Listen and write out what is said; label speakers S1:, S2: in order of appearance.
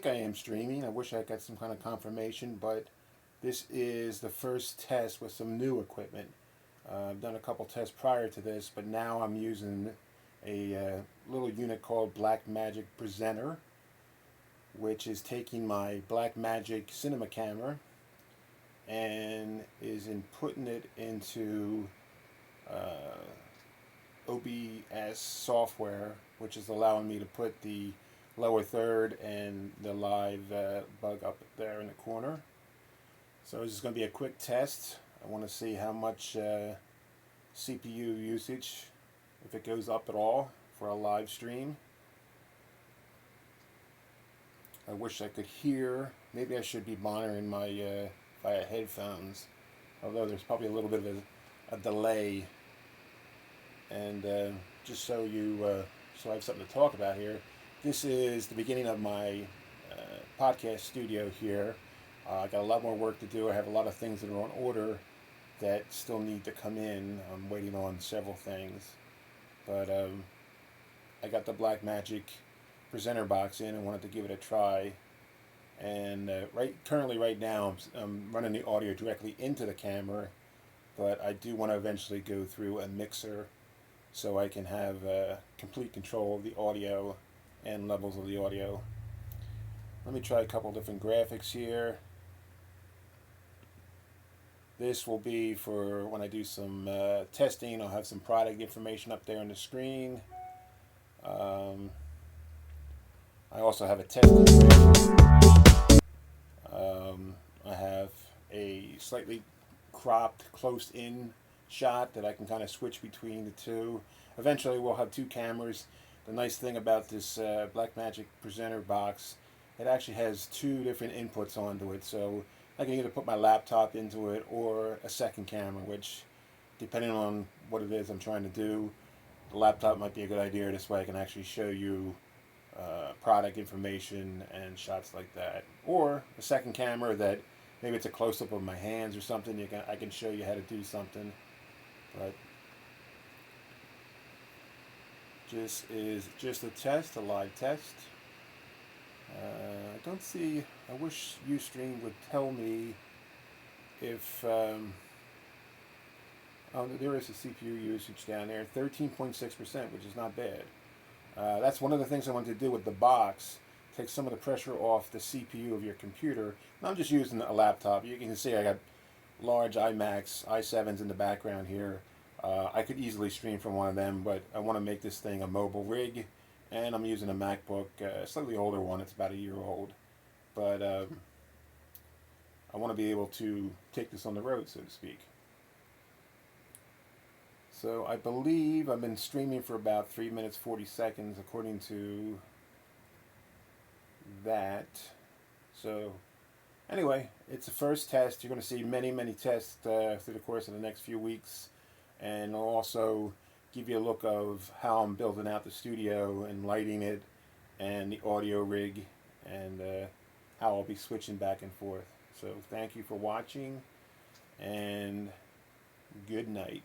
S1: think I am streaming. I wish I got some kind of confirmation, but this is the first test with some new equipment. I've done a couple tests prior to this, but now I'm using a little unit called Blackmagic Presenter, which is taking my Blackmagic cinema camera and is putting it into OBS software, which is allowing me to put the lower third and the live bug up there in the corner. So this is going to be a quick test. I want to see how much CPU usage, if it goes up at all for a live stream. I wish I could hear. Maybe I should be monitoring my via headphones, although there's probably a little bit of a delay. And just so so I have something to talk about here, this is the beginning of my podcast studio here. I got a lot more work to do. I have a lot of things that are on order that still need to come in. I'm waiting on several things, but I got the Blackmagic presenter box in and wanted to give it a try. And currently right now I'm running the audio directly into the camera, but I do want to eventually go through a mixer so I can have complete control of the audio and levels of the audio. Let me try a couple different graphics here. This will be for when I do some testing. I'll have some product information up there on the screen. I also have a testing screen. I have a slightly cropped, close-in shot that I can kind of switch between the two. Eventually we'll have two cameras. The nice thing about this Blackmagic presenter box, it actually has two different inputs onto it, so I can either put my laptop into it or a second camera, which, depending on what it is I'm trying to do, the laptop might be a good idea. This way I can actually show you product information and shots like that. Or a second camera that maybe it's a close-up of my hands or something. I can show you how to do something. But this is just a test, a live test. I don't see. I wish Ustream would tell me if. Oh, there is a CPU usage down there, 13.6%, which is not bad. That's one of the things I wanted to do with the box. Take some of the pressure off the CPU of your computer. And I'm just using a laptop. You can see I got large iMacs, i7s in the background here. I could easily stream from one of them, but I want to make this thing a mobile rig, and I'm using a MacBook, a slightly older one. It's about a year old, but I want to be able to take this on the road, so to speak. So I believe I've been streaming for about 3 minutes 40 seconds according to that. So anyway, it's the first test. You're going to see many tests through the course of the next few weeks, and I'll also give you a look of how I'm building out the studio and lighting it and the audio rig, and how I'll be switching back and forth. So thank you for watching, and good night.